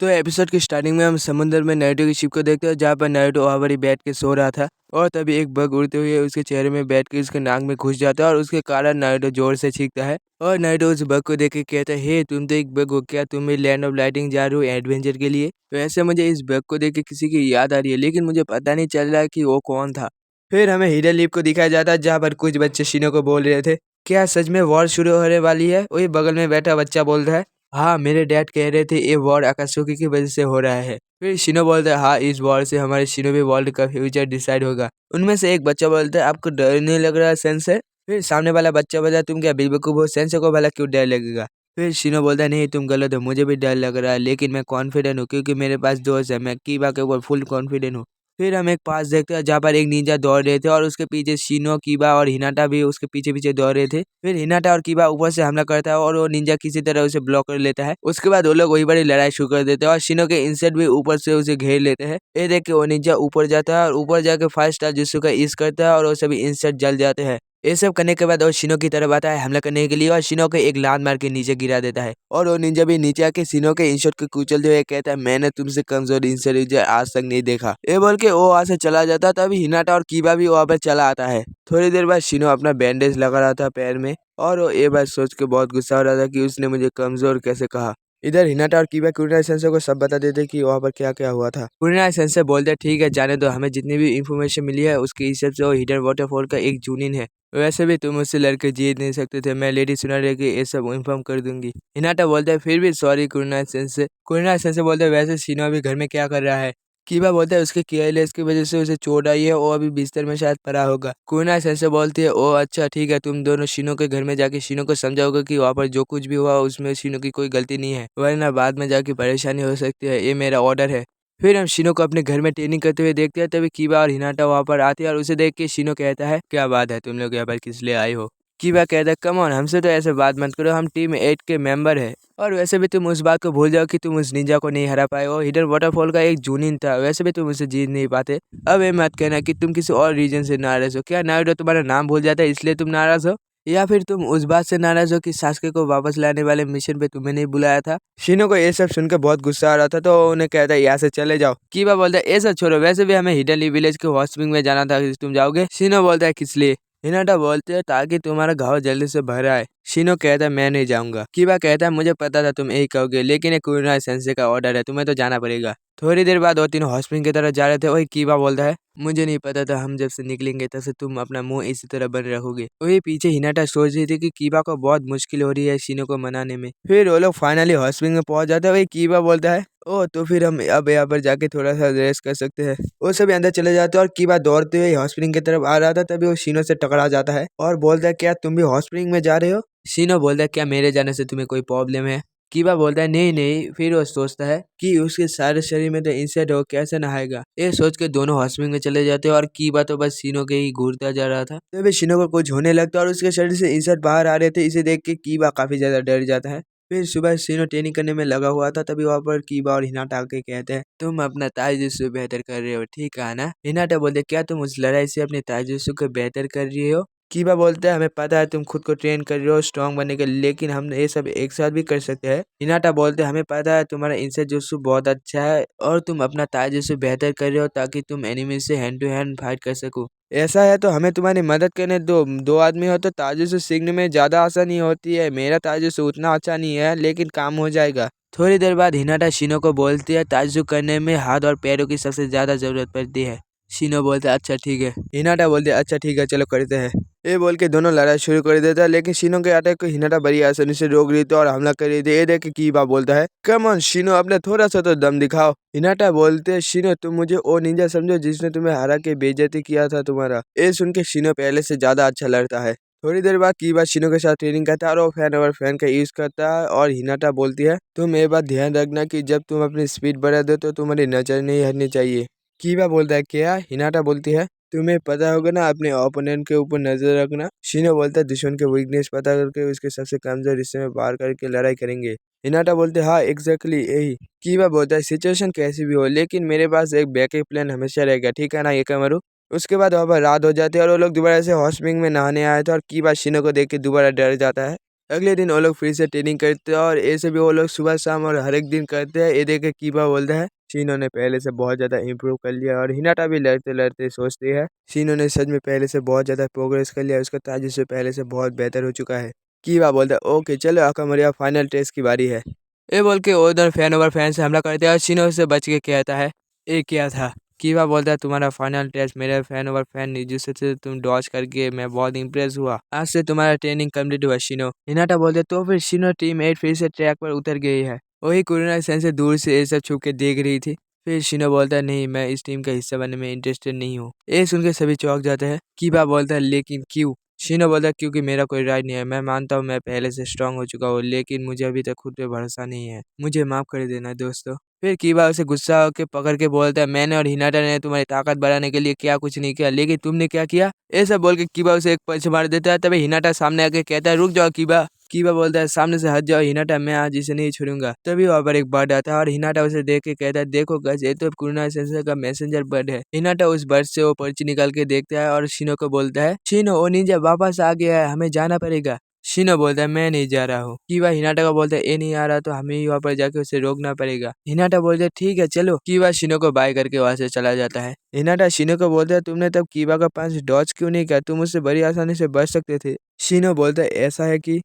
तो एपिसोड की स्टार्टिंग में हम समुद्र में नारुतो की शिप को देखते हैं, जहाँ पर नारुतो वहाँ पर ही बैठ के सो रहा था और तभी एक बग उड़ते हुए उसके चेहरे में बैठ के उसके नाक में घुस जाता है और उसके कारण नारुतो जोर से चीखता है। और नारुतो उस बग को देख के कहता है, हे तुम तो एक बग हो, क्या तुम भी लैंड ऑफ लाइटिंग जा रहे हो एडवेंचर के लिए? तो ऐसे मुझे इस बग को देख के किसी की याद आ रही है, लेकिन मुझे पता नहीं चल रहा है कि वो कौन था। फिर हमें हिडन लीफ को दिखाया जाता है, जहाँ पर कुछ बच्चे शिनो को बोल रहे थे, क्या सच में वॉर शुरू होने वाली है? वही बगल में बैठा बच्चा बोलता है, हाँ मेरे डैड कह रहे थे ये वॉर अकात्सुकी की वजह से हो रहा है। फिर शिनो बोलता है, हाँ इस वॉर से हमारे शिनोबी वर्ल्ड का फ्यूचर डिसाइड होगा। उनमें से एक बच्चा बोलता है, आपको डर नहीं लग रहा है सेंसे? फिर सामने वाला बच्चा बोलता है, तुम क्या बेवकूफ हो, सेंसे को भला क्यों डर लगेगा? फिर शिनो बोलता है, नहीं तुम गलत हो, मुझे भी डर लग रहा है, लेकिन मैं कॉन्फिडेंट हूँ क्योंकि मेरे पास दोस्त है, मैं कीबा के ऊपर फुल कॉन्फिडेंट हूँ। फिर हम एक पास देखते हैं, जहाँ पर एक निंजा दौड़ रहे थे और उसके पीछे शिनो, कीबा और हिनाटा भी उसके पीछे पीछे दौड़ रहे थे। फिर हिनाटा और कीबा ऊपर से हमला करता है और वो निंजा किसी तरह उसे ब्लॉक कर लेता है। उसके बाद वो लोग वही बड़ी लड़ाई शुरू कर देते हैं और शिनो के इंसेट भी ऊपर से उसे घेर लेते हैं। ये देख के वो निंजा ऊपर जाता है और ऊपर जाके 5 स्टार जिसु का यूज करता है और वो सभी इंसेट जल जाते हैं। ये सब करने के बाद वो शिनो की तरफ आता है हमला करने के लिए और शिनो को एक लात मार के नीचे गिरा देता है और वो निंजा भी नीचे आके शिनो के इंसेट को कुचलते हुए कहता है, मैंने तुमसे कमजोर इंसेट आज तक नहीं देखा। ये बोल के वो वहां से चला जाता है। तभी हिनाटा और कीबा भी वहां पर चला आता है। थोड़ी देर बाद शिनो अपना बैंडेज लगा रहा था पैर में और वो ये बात सोच के बहुत गुस्सा हो रहा था कि उसने मुझे कमजोर कैसे कहा। इधर हिनाटा और कीबा कुरिनाई सेंसे को सब बता देते कि वहाँ पर क्या क्या हुआ था। कुरिनाई सेंसे बोलते, ठीक है जाने दो, हमें जितनी भी इंफॉर्मेशन मिली है उसके हिसाब से वो हिडन वाटरफॉल का एक जूनिन है। वैसे भी तुम उससे लड़के जीत नहीं सकते थे, मैं लेडी सुनारे के ये सब इन्फॉर्म कर दूंगी। हिनाटा बोलता है, फिर भी सॉरी कुरिनाई सेंसे। कुरिनाई सेंसे बोलते हैं, वैसे शिनो अभी घर में क्या कर रहा है? कीबा बोलता है, उसके केयरलेस की वजह से उसे चोट आई है, वो अभी बिस्तर में शायद पड़ा होगा। कुरिनाई सेंसे बोलती है, ओ अच्छा ठीक है, तुम दोनों शिनो के घर में जाके शिनो को समझाओगे कि वहाँ पर जो कुछ भी हुआ उसमें शिनो की कोई गलती नहीं है, वरना बाद में जाके परेशानी हो सकती है, ये मेरा ऑर्डर है। फिर हम शिनो को अपने घर में ट्रेनिंग करते हुए देखते हैं। तभी कीबा और हिनाटा वहाँ पर आते हैं और उसे देख के शिनो कहता है, क्या बात है, तुम लोग यहाँ पर किस लिए आए हो? कीबा कहता है, कम ऑन, हमसे तो ऐसे बात मत करो, हम टीम 8 के मेंबर है और वैसे भी तुम उस बात को भूल जाओ कि तुम उस निंजा को नहीं हरा पाए हो। हिडन वाटरफॉल का एक जूनिन था, वैसे भी तुम उसे जीत नहीं पाते। अब ये मत कहना कि तुम किसी और रीजन से नाराज हो। क्या नारुतो तुम्हारा नाम भूल जाता है इसलिए तुम नाराज हो, या फिर तुम उस बात से नाराज हो कि सास्के को वापस लाने वाले मिशन पे तुम्हें नहीं बुलाया था? शिनो को ये सब सुनकर बहुत गुस्सा आ रहा था, तो उन्हें कहता है, यहाँ से चले जाओ। कीबा बोलता है, ये सब छोड़ो, वैसे भी हमें हिडन विलेज के हॉट स्प्रिंग में जाना था, तुम जाओगे? शिनो बोलता है, किस लिए? हिनाटा बोलते हैं, ताकि तुम्हारा घाव जल्दी से भर आए। शिनो कहता है, मैं नहीं जाऊंगा। कीबा कहता है, मुझे पता था तुम यही कहोगे, लेकिन ये कुरिनाई सेंसे का ऑर्डर है, तुम्हें तो जाना पड़ेगा। थोड़ी देर बाद वो तीनों हॉट स्प्रिंग की तरफ जा रहे थे। वही कीबा बोलता है, मुझे नहीं पता था हम जब से निकलेंगे तब से तुम अपना मुंह इसी तरह बंद रखोगे। वही पीछे हिनाटा सोच रही थी कि कीबा को बहुत मुश्किल हो रही है शिनो को मनाने में। फिर वो लोग फाइनली हॉट स्प्रिंग में पहुंच जाते हैं। वही कीबा बोलता है, ओ तो फिर हम अब यहाँ पर जाके थोड़ा सा रेस्ट कर सकते हैं। वो सभी अंदर चले जाते हैं और कीबा दौड़ते हुए हॉट स्प्रिंग की तरफ आ रहा था। तभी वो शिनो से टकरा जाता है और बोलता है, क्या तुम भी हॉट स्प्रिंग में जा रहे हो? शिनो बोलता है, क्या मेरे जाने से तुम्हें कोई प्रॉब्लम है? कीबा बोलता है, नहीं नहीं। फिर वो सोचता है कि उसके सारे शरीर में तो इंसेक्ट हो, कैसे नहाएगा? ये सोच के दोनों हॉट स्प्रिंग में चले जाते हैं और कीबा तो बस शिनो के ही घूरता जा रहा था। तभी शिनो को कुछ होने लगता है और उसके शरीर से इंसेक्ट बाहर आ रहे थे। इसे देख के कीबा काफी ज्यादा डर जाता है। फिर सुबह शिनो ट्रेनिंग करने में लगा हुआ था। तभी वहाँ पर कीबा और हिनाटा आके कहते हैं, तुम अपना ताइजुत्सु बेहतर कर रहे हो, ठीक है ना? हिनाटा बोलते, क्या तुम उस लड़ाई से अपने ताइजुत्सु को बेहतर कर रही हो? कीबा बोलता है, हमें पता है तुम खुद को ट्रेन कर रहे हो स्ट्रांग बनने के लिए, लेकिन हम ये सब एक साथ भी कर सकते हैं। हिनाटा बोलते हैं, हमें पता है तुम्हारा इंसेट जुत्सु बहुत अच्छा है और तुम अपना ताइजुत्सु बेहतर कर रहे हो ताकि तुम एनिमी से हैंड टू हैंड फाइट कर सको। ऐसा है तो हमें तुम्हारी मदद करने दो। दो आदमी हो तो ताइजुत्सु सीखने में ज्यादा आसानी होती है। मेरा ताइजुत्सु उतना अच्छा नहीं है, लेकिन काम हो जाएगा। थोड़ी देर बाद हिनाटा शिनो को बोलती है, ताइजुत्सु करने में हाथ और पैरों की सबसे ज्यादा जरूरत पड़ती है। शिनो बोलता है, अच्छा ठीक है। हिनाटा बोलते है, अच्छा ठीक है, चलो करते हैं। ये बोल के दोनों लड़ाई शुरू कर देता है, लेकिन शिनो के अटैक को हिनाटा बड़ी आसानी से रोक रही थी और हमला कर रही थी। ये देख के कीबा बोलता है, कम ऑन शिनो, अपने थोड़ा सा तो दम दिखाओ। हिनाटा बोलते है, शिनो तुम मुझे वो निंजा समझो जिसने तुम्हें हरा के बेइज्जती किया था तुम्हारा। ये सुन के शिनो पहले से ज्यादा अच्छा लड़ता है। थोड़ी देर बाद कीबा शिनो के साथ ट्रेनिंग करता है और वो फैन ओवर फैन का यूज करता है। और हिनाटा बोलती है, तुम ये बात ध्यान रखना कि जब तुम अपनी स्पीड बढ़ा दो तो तुम्हारी नजर नहीं हटनी चाहिए। कीबा बोलता है, क्या? हिनाटा बोलती है, तुम्हें पता होगा ना अपने ओपोनेंट के ऊपर नजर रखना। शिनो बोलता है, दुश्मन के वीकनेस पता करके उसके सबसे कमजोर हिस्से में बाहर करके लड़ाई करेंगे। हिनाटा बोलते हैं, हाँ एग्जैक्टली यही। कीबा बोलता है, सिचुएशन कैसी भी हो लेकिन मेरे पास एक बैकअप प्लान हमेशा रहेगा, ठीक है ना ये कमरू? उसके बाद वहाँ पर रात हो जाती है और वो लोग दोबारा से हॉट स्प्रिंग में नहाने आए थे और कीबा शिनो को देख के दोबारा डर जाता है। अगले दिन वो लोग फिर से ट्रेनिंग करते हैं और ऐसे भी वो लोग सुबह शाम और हर एक दिन करते हैं। ये देख के कीबा बोलता है शिनो ने पहले से बहुत ज़्यादा इम्प्रूव कर लिया और हिनाटा भी लड़ते लड़ते सोचती है शिनो ने सच में पहले से बहुत ज़्यादा प्रोग्रेस कर लिया, उसका ताजु से पहले से बहुत बेहतर हो चुका है। कीबा बोलता है ओके चलो अकामरिया फाइनल टेस्ट की बारी है। ये बोल के उधर फैन ओवर फैन से हमला करते हैं और शिनो से बच के कहता है ये क्या था। कीबा बोलता है तुम्हारा फाइनल टेस्ट मेरे फैन ओवर फैन निजी से तुम डॉज करके मैं बहुत इंप्रेस हुआ, आज से तुम्हारा ट्रेनिंग कंप्लीट हुआ शिनो। हिनाटा बोलते तो फिर शिनो टीम 8 फिर से ट्रैक पर उतर गई है। वही कुरुना सेंसे दूर से ये सब छुप के देख रही थी। फिर शिनो बोलता है नहीं मैं इस टीम का हिस्सा बनने में इंटरेस्टेड नहीं हूँ। ये सुन के सभी चौंक जाते हैं। कीबा बोलता है लेकिन क्यों। शिनो बोलता है क्योंकि मेरा कोई राय नहीं है, मैं मानता हूँ मैं पहले से स्ट्रांग हो चुका हूँ लेकिन मुझे अभी तक खुद पे भरोसा नहीं है, मुझे माफ कर देना दोस्तों। फिर कीबा उसे गुस्सा होकर पकड़ के बोलता है मैंने और हिनाटा ने तुम्हारी ताकत बढ़ाने के लिए क्या कुछ नहीं किया, लेकिन तुमने क्या किया। ऐसा बोल के कीबा उसे एक पंच मार देता है। तभी हिनाटा सामने आके कहता है रुक जाओ कीबा। कीबा बोलता है सामने से हट जाओ हिनाटा, मैं आज इसे नहीं छोड़ूंगा। तभी वहाँ पर एक बर्ड आता है और हिनाटा उसे देख के कहता है देखो गाइस ये तो कुरुना सेंसेई का मैसेंजर बर्ड है। हिनाटा उस बर्ड से वो पर्ची निकाल के देखता है और शिनो को बोलता है शिनो वो निंजा वापस आ गया है, हमें जाना पड़ेगा। शिनो बोलता है मैं नहीं जा रहा हूँ। कीबा हिनाटा को बोलता है ये नहीं आ रहा तो हमें ही वहाँ पर जाके उसे रोकना पड़ेगा। हिनाटा बोलता है ठीक है चलो। कीबा शिनो को बाय करके वहाँ से चला जाता है। हिनाटा शिनो को बोलता है तुमने तब कीबा का पंच डॉज क्यों नहीं किया, तुम उससे बड़ी आसानी से बच सकते थे। शिनो बोलता है ऐसा है कि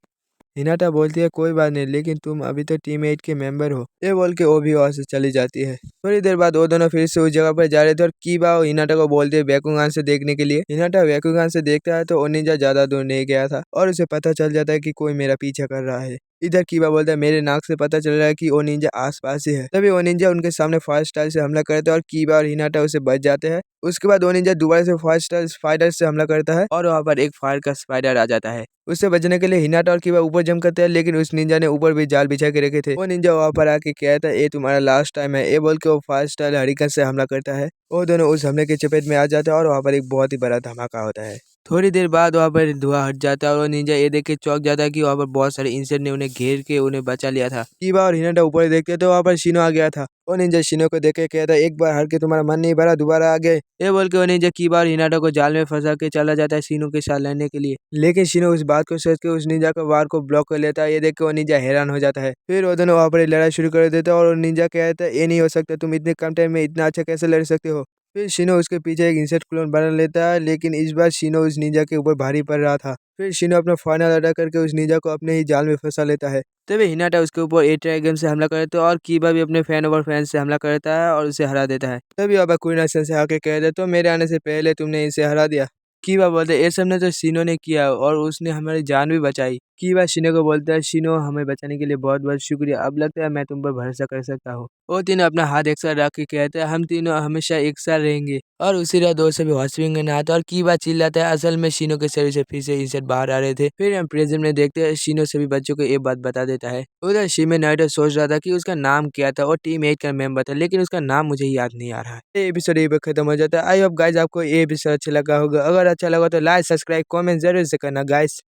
हिनाटा बोलती है कोई बात नहीं लेकिन तुम अभी तो टीम 8 के मेंबर हो। ये बोल के वो भी वहाँ से चली जाती है। थोड़ी देर बाद वो दोनों फिर से उस जगह पर जा रहे थे और कीबा और हिनाटा को बोलते हैं बैकुगान से देखने के लिए। हिनाटा बैकुगान से देखता है तो वो निंजा ज्यादा दूर नहीं गया था और उसे पता चल जाता है कि कोई मेरा पीछा कर रहा है। इधर कीबा बोलता है मेरे नाक से पता चल रहा है कि वो निंजा आसपास ही है। तभी वो निंजा उनके सामने फायर स्टाइल से हमला करता है और कीबा और हिनाटा उसे बच जाते हैं। उसके बाद वो निंजा दोबारा से फायर स्टाइल स्पाइडर से हमला करता है और वहाँ पर एक फायर का स्पाइडर आ जाता है। उससे बचने के लिए हिनाटा और कीबा ऊपर जंप करते हैं लेकिन उस निंजा ने ऊपर भी जाल बिछा के रखे थे। वो निंजा वहाँ पर आके कहता है ये तुम्हारा लास्ट टाइम है। ये बोल के वो फायर स्टाइल हरिकन से हमला करता है। वो दोनों उस हमले के चपेट में आ जाते हैं और वहाँ पर एक बहुत ही बड़ा धमाका होता है। थोड़ी देर बाद वहाँ पर धुआं हट जाता है और वो निंजा ये देख के चौंक जाता है कि वहाँ पर बहुत सारे इंसेक्ट ने उन्हें घेर के उन्हें बचा लिया था। कीबा और हिनाटा ऊपर देखते तो वहाँ पर शिनो आ गया था। वो निंजा शिनो को देख के कहता है एक बार हार के तुम्हारा मन नहीं भरा, दोबारा आ गए। ये बोल के वो निंजा कीबा और हिनाटा को जाल में फंसा के चला जाता है शिनो के साथ लड़ने के लिए। लेकिन शिनो उस बात को सोच के उस निंजा का वार को ब्लॉक कर लेता है। ये देख के वो निंजा हैरान हो जाता है। फिर वो दोनों वहाँ पर लड़ाई शुरू कर देते हैं और निंजा कहता है ये नहीं हो सकता, तुम इतने कम टाइम में इतना अच्छा कैसे लड़ सकते हो। फिर शिनो उसके पीछे एक इंसेक्ट क्लोन बना लेता है लेकिन इस बार शिनो उस निंजा के ऊपर भारी पड़ रहा था। फिर शिनो अपना फाइनल अटैक करके उस निंजा को अपने ही जाल में फंसा लेता है। तभी हिनाटा उसके ऊपर ए ड्रैगन से हमला करता है और कीबा भी अपने फैन ओवर फैन से हमला करता है और उसे हरा देता है। तभी अब कुरुना सेंसेई आके कहता है तो मेरे आने से पहले तुमने इसे हरा दिया। कीबा बोलता है ये सब ने तो शिनो ने किया और उसने हमारी जान भी बचाई। कीबा शिनो को बोलता है शिनो हमें बचाने के लिए बहुत बहुत शुक्रिया, अब लगता है मैं तुम पर भरोसा कर सकता हूँ। वो तीनों अपना हाथ एक साथ रख के कहते हैं हम तीनों हमेशा एक साथ रहेंगे। और उसी रात दो से भी हॉस्पिटल में आता है और कीबा चिल्लाता है असल में शिनो के शरीर से फिर से इंसेक्ट बाहर आ रहे थे। फिर हम प्रेजेंट में देखते हैं शिनो सभी बच्चों को ये बात बता देता है। उधर शिमे नारुतो सोच रहा था कि उसका नाम क्या था और टीम 8 का मेंबर था लेकिन उसका नाम मुझे याद नहीं आ रहा है। ये एपिसोड यहीं पे खत्म हो जाता है। आई होप गाइस आपको ये एपिसोड अच्छा लगा होगा। अगर अच्छा लगा तो लाइक सब्सक्राइब कमेंट जरूर से करना गाइस।